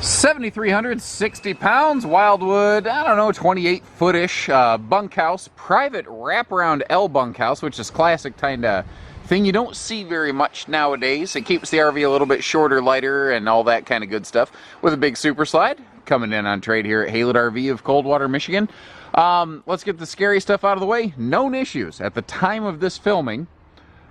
7,360 pounds, Wildwood, I don't know, 28-foot-ish bunkhouse, private wraparound L bunkhouse, which is classic kind of thing you don't see very much nowadays. It keeps the RV a little bit shorter, lighter, and all that kind of good stuff. With a big super slide, coming in on trade here at Haylett RV of Coldwater, Michigan. Let's get the scary stuff out of the way. Known issues. At the time of this filming,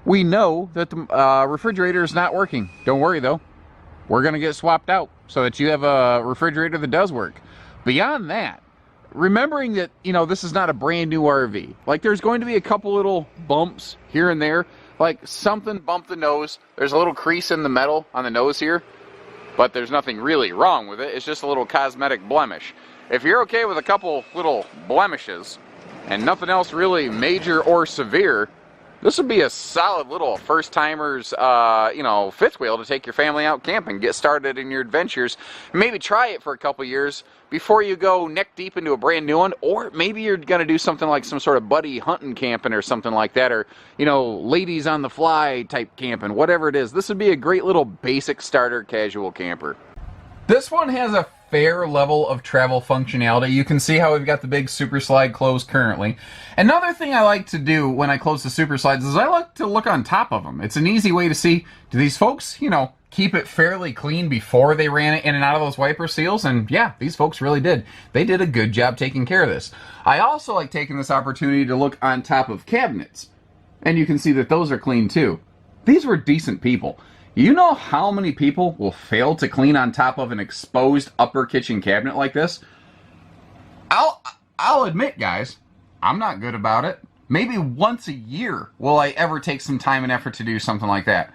we know that the refrigerator is not working. Don't worry though. We're going to get swapped out so that you have a refrigerator that does work. Beyond that, remembering that, you know, this is not a brand new RV. Like, there's going to be a couple little bumps here and there. Like, something bumped the nose. There's a little crease in the metal on the nose here. But there's nothing really wrong with it. It's just a little cosmetic blemish. If you're okay with a couple little blemishes and nothing else really major or severe, this would be a solid little first-timers, you know, fifth wheel to take your family out camping, get started in your adventures. Maybe try it for a couple years before you go neck deep into a brand new one, or maybe you're going to do something like some sort of buddy hunting camping or something like that, or, you know, ladies on the fly type camping, whatever it is. This would be a great little basic starter casual camper. This one has a fair level of travel functionality. You can see how we've got the big super slide closed currently. Another thing I like to do when I close the super slides is I like to look on top of them. It's an easy way to see, do these folks, you know, keep it fairly clean before they ran it in and out of those wiper seals? And yeah, these folks really did. They did a good job taking care of this. I also like taking this opportunity to look on top of cabinets. And you can see that those are clean too. These were decent people. You know how many people will fail to clean on top of an exposed upper kitchen cabinet like this? I'll admit, guys, I'm not good about it. Maybe once a year will I ever take some time and effort to do something like that.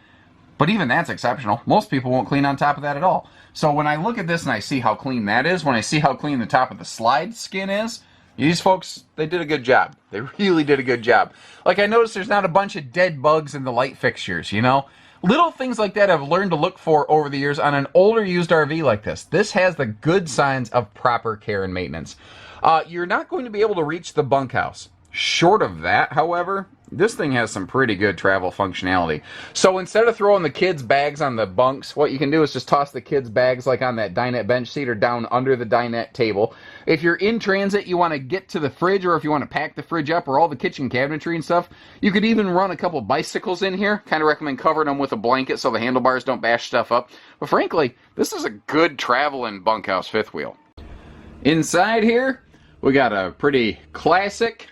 But even that's exceptional. Most people won't clean on top of that at all. So when I look at this and I see how clean that is, when I see how clean the top of the slide skin is, these folks, they did a good job. They really did a good job. Like, I noticed there's not a bunch of dead bugs in the light fixtures, you know? Little things like that I've learned to look for over the years on an older used RV like this. This has the good signs of proper care and maintenance. You're not going to be able to reach the bunkhouse. Short of that, however, this thing has some pretty good travel functionality. So instead of throwing the kids' bags on the bunks, what you can do is just toss the kids' bags like on that dinette bench seat or down under the dinette table. If you're in transit, you want to get to the fridge, or if you want to pack the fridge up or all the kitchen cabinetry and stuff, you could even run a couple bicycles in here. Kind of recommend covering them with a blanket so the handlebars don't bash stuff up. But frankly, this is a good traveling bunkhouse fifth wheel. Inside here, we got a pretty classic,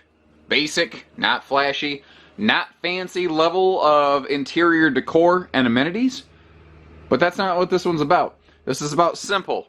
basic, not flashy, not fancy level of interior decor and amenities. But that's not what this one's about. This is about simple,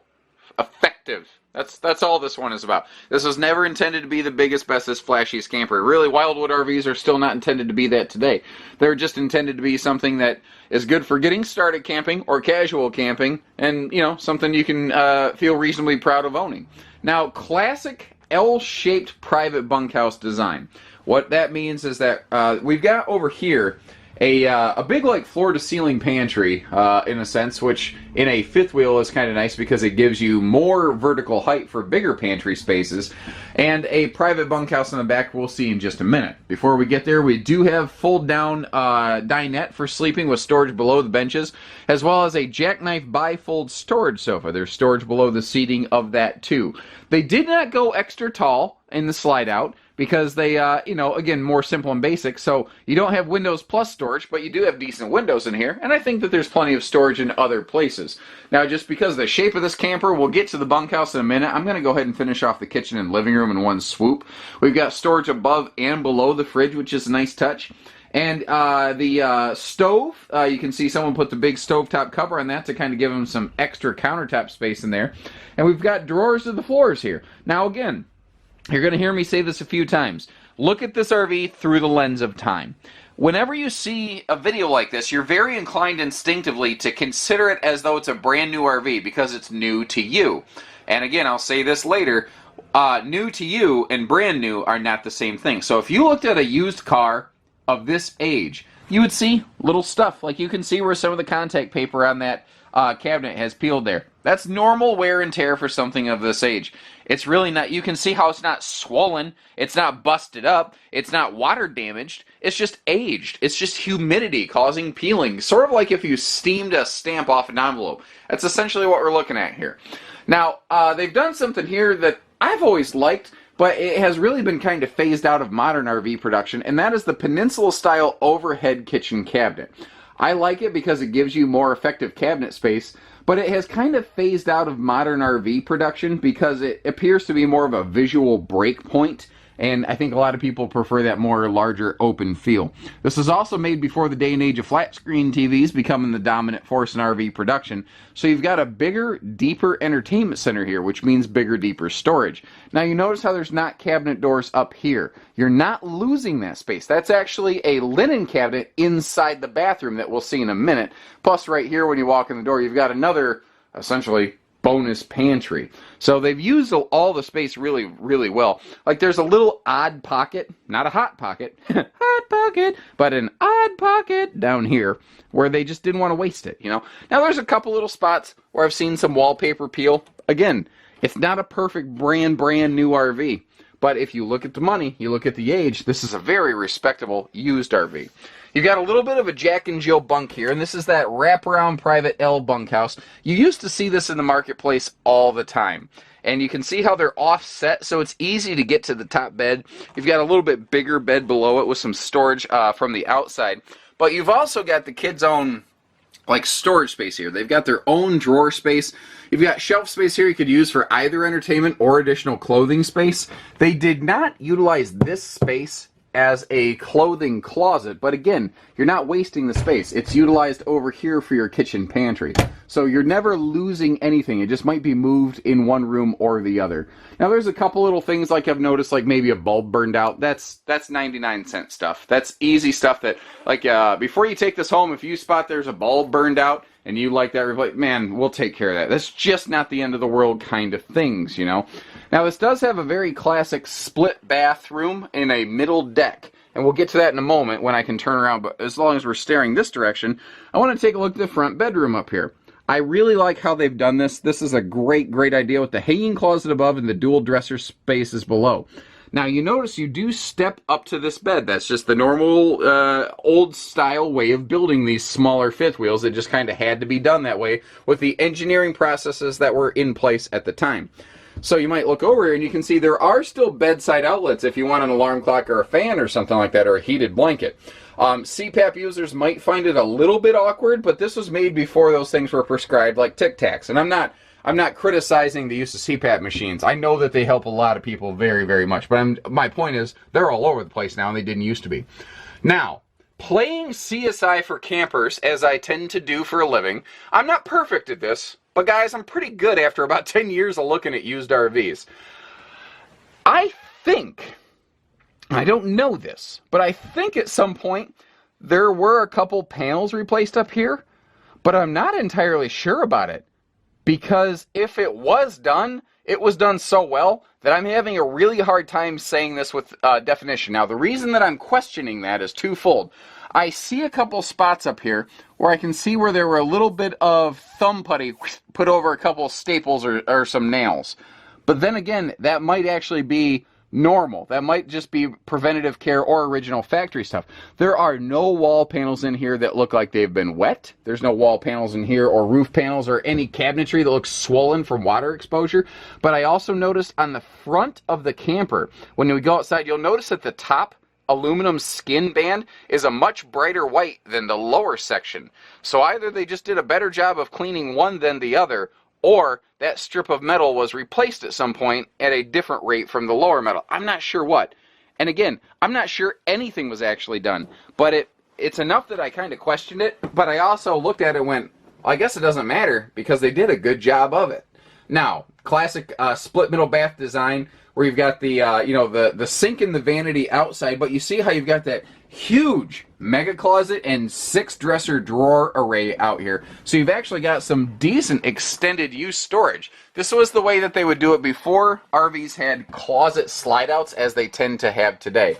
effective. That's all this one is about. This was never intended to be the biggest, bestest, flashiest camper. Really, Wildwood RVs are still not intended to be that today. They're just intended to be something that is good for getting started camping or casual camping, and, you know, something you can feel reasonably proud of owning. Now, classic L-shaped private bunkhouse design. What that means is that we've got over here a big, like, floor-to-ceiling pantry, in a sense, which in a fifth wheel is kind of nice because it gives you more vertical height for bigger pantry spaces, and a private bunkhouse in the back we'll see in just a minute. Before we get there, we do have fold-down dinette for sleeping with storage below the benches, as well as a jackknife bifold storage sofa. There's storage below the seating of that, too. They did not go extra tall in the slide-out, because they, you know, again, more simple and basic, so you don't have windows plus storage, but you do have decent windows in here, and I think that there's plenty of storage in other places. Now, just because of the shape of this camper, we'll get to the bunkhouse in a minute. I'm going to go ahead and finish off the kitchen and living room in one swoop. We've got storage above and below the fridge, which is a nice touch. And the stove, you can see someone put the big stovetop cover on that to kind of give them some extra countertop space in there. And we've got drawers to the floors here. Now, again, you're going to hear me say this a few times. Look at this RV through the lens of time. Whenever you see a video like this, you're very inclined instinctively to consider it as though it's a brand new RV because it's new to you. And again, I'll say this later, new to you and brand new are not the same thing. So if you looked at a used car of this age, you would see little stuff. Like, you can see where some of the contact paper on that cabinet has peeled there. That's normal wear and tear for something of this age. It's really not, you can see how it's not swollen, it's not busted up, it's not water damaged, it's just aged. It's just humidity causing peeling. Sort of like if you steamed a stamp off an envelope. That's essentially what we're looking at here. Now, they've done something here that I've always liked, but it has really been kind of phased out of modern RV production, and that is the Peninsula style overhead kitchen cabinet. I like it because it gives you more effective cabinet space, but it has kind of phased out of modern RV production because it appears to be more of a visual break point, and I think a lot of people prefer that more larger open feel. This was also made before the day and age of flat screen TVs becoming the dominant force in RV production, so you've got a bigger, deeper entertainment center here, which means bigger, deeper storage. Now you notice how there's not cabinet doors up here. You're not losing that space. That's actually a linen cabinet inside the bathroom that we'll see in a minute. Plus right here when you walk in the door, you've got another, essentially, bonus pantry. So they've used all the space really, really well. Like there's a little odd pocket, not a hot pocket, hot pocket, but an odd pocket down here where they just didn't want to waste it, you know. Now there's a couple little spots where I've seen some wallpaper peel. Again, it's not a perfect brand new RV. But if you look at the money, you look at the age, this is a very respectable used RV. You've got a little bit of a Jack and Jill bunk here, and this is that wraparound private L bunkhouse. You used to see this in the marketplace all the time. And you can see how they're offset, so it's easy to get to the top bed. You've got a little bit bigger bed below it with some storage from the outside. But you've also got the kids' own like storage space here. They've got their own drawer space. You've got shelf space here you could use for either entertainment or additional clothing space. They did not utilize this space as a clothing closet, but again, you're not wasting the space. It's utilized over here for your kitchen pantry. So you're never losing anything. It just might be moved in one room or the other. Now there's a couple little things like I've noticed, like maybe a bulb burned out. That's 99-cent stuff. That's easy stuff that, like, before you take this home, if you spot there's a bulb burned out and you like that, man, we'll take care of that. That's just not the end of the world kind of things, you know. Now this does have a very classic split bathroom in a middle deck. And we'll get to that in a moment when I can turn around, but as long as we're staring this direction, I want to take a look at the front bedroom up here. I really like how they've done this. This is a great idea with the hanging closet above and the dual dresser spaces below. Now you notice you do step up to this bed. That's just the normal old style way of building these smaller fifth wheels. It just kind of had to be done that way with the engineering processes that were in place at the time. So you might look over here and you can see there are still bedside outlets if you want an alarm clock or a fan or something like that, or a heated blanket. CPAP users might find it a little bit awkward, but this was made before those things were prescribed like Tic Tacs. And I'm not criticizing the use of CPAP machines. I know that they help a lot of people very much, but my point is they're all over the place now and they didn't used to be. Now, playing CSI for campers, as I tend to do for a living, I'm not perfect at this, but guys, I'm pretty good after about 10 years of looking at used RVs. I think, I don't know this, but I think at some point there were a couple panels replaced up here, but I'm not entirely sure about it. Because if it was done so well that I'm having a really hard time saying this with definition. Now, the reason that I'm questioning that is twofold. I see a couple spots up here where I can see where there were a little bit of thumb putty put over a couple staples or some nails. But then again, that might actually be normal. That might just be preventative care or original factory stuff. There are no wall panels in here that look like they've been wet. There's no wall panels in here or roof panels or any cabinetry that looks swollen from water exposure. But I also noticed on the front of the camper, when we go outside, you'll notice that the top aluminum skin band is a much brighter white than the lower section. So either they just did a better job of cleaning one than the other, or that strip of metal was replaced at some point at a different rate from the lower metal. I'm not sure what. And again, I'm not sure anything was actually done. But it's enough that I kind of questioned it. But I also looked at it and went, well, I guess it doesn't matter because they did a good job of it. Now, classic split middle bath design where you've got the the sink and the vanity outside, but you see how you've got that huge mega closet and 6 dresser drawer array out here. So you've actually got some decent extended use storage. This was the way that they would do it before RVs had closet slide outs as they tend to have today.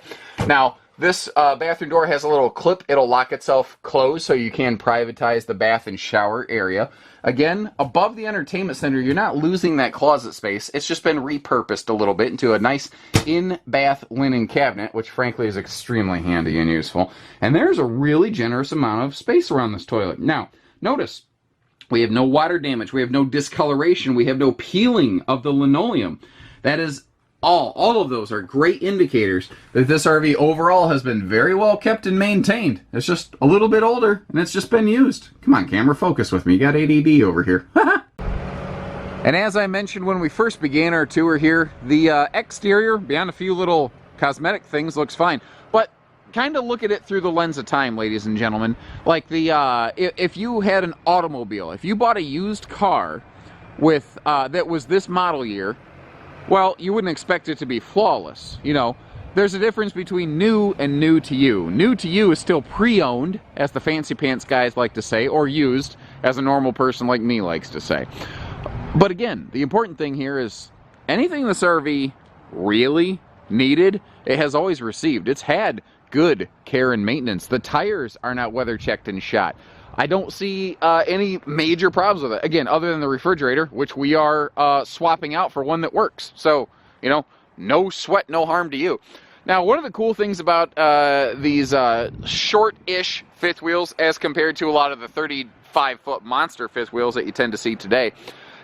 Now, This bathroom door has a little clip. It'll lock itself closed so you can privatize the bath and shower area. Again, above the entertainment center, you're not losing that closet space. It's just been repurposed a little bit into a nice in-bath linen cabinet, which frankly is extremely handy and useful. And there's a really generous amount of space around this toilet. Now, notice, we have no water damage. We have no discoloration. We have no peeling of the linoleum. That is all of those are great indicators that this RV overall has been very well kept and maintained. It's just a little bit older, and it's just been used. Come on, camera, focus with me. You got ADD over here. And as I mentioned when we first began our tour here, the exterior, beyond a few little cosmetic things, looks fine. But kind of look at it through the lens of time, ladies and gentlemen. Like if you had an automobile, if you bought a used car with that was this model year, well, you wouldn't expect it to be flawless. You know, there's a difference between new and new to you. New to you is still pre-owned, as the fancy pants guys like to say, or used, as a normal person like me likes to say. But again, the important thing here is anything this RV really needed, it has always received. It's had good care and maintenance. The tires are not weather checked and shot. I don't see any major problems with it. Again, other than the refrigerator, which we are swapping out for one that works. So, you know, no sweat, no harm to you. Now, one of the cool things about these short-ish fifth wheels as compared to a lot of the 35-foot monster fifth wheels that you tend to see today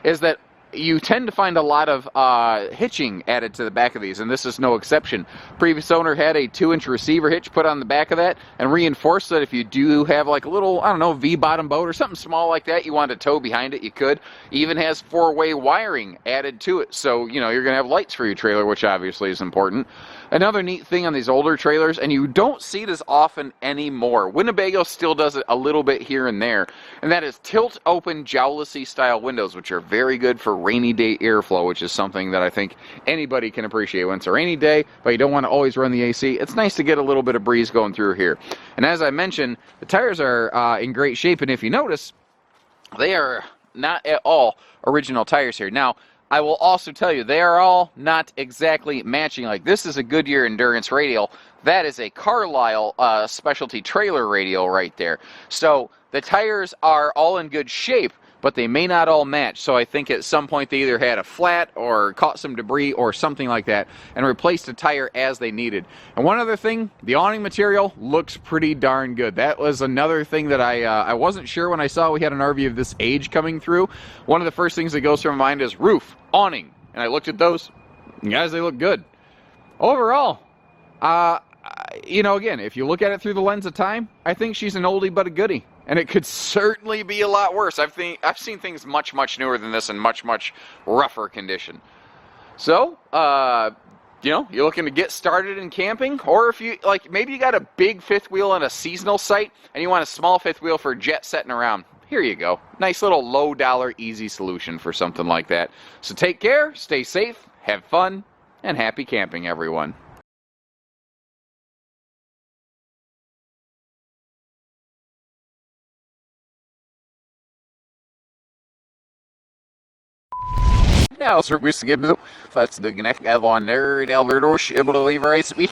is that you tend to find a lot of hitching added to the back of these, and this is no exception. Previous owner had a 2-inch receiver hitch put on the back of that and reinforced that if you do have like a little, I don't know, V-bottom boat or something small like that, you want to tow behind it, you could. Even has 4-way wiring added to it, so, you know, you're going to have lights for your trailer, which obviously is important. Another neat thing on these older trailers, and you don't see it as often anymore, Winnebago still does it a little bit here and there, and that is tilt-open jowlessy style windows, which are very good for rainy day airflow, which is something that I think anybody can appreciate. When it's a rainy day, but you don't want to always run the AC, it's nice to get a little bit of breeze going through here. And as I mentioned, the tires are in great shape, and if you notice, they are not at all original tires here. Now, I will also tell you, they are all not exactly matching. Like, this is a Goodyear Endurance radial. That is a Carlisle specialty trailer radial right there. So the tires are all in good shape, but they may not all match. So I think at some point they either had a flat or caught some debris or something like that and replaced the tire as they needed. And one other thing, the awning material looks pretty darn good. That was another thing that I wasn't sure when I saw we had an RV of this age coming through. One of the first things that goes through my mind is roof, awning. And I looked at those, and guys, they look good. Overall, you know, again, if you look at it through the lens of time, I think she's an oldie but a goodie. And it could certainly be a lot worse. I've seen things much, much newer than this in much, much rougher condition. So, you know, you're looking to get started in camping, or if you, like, maybe you got a big fifth wheel on a seasonal site, and you want a small fifth wheel for jet setting around. Here you go. Nice little low-dollar, easy solution for something like that. So take care, stay safe, have fun, and happy camping, everyone. Now, sir, we skip the fast the neck of on there, Alberto, able to leave right speech.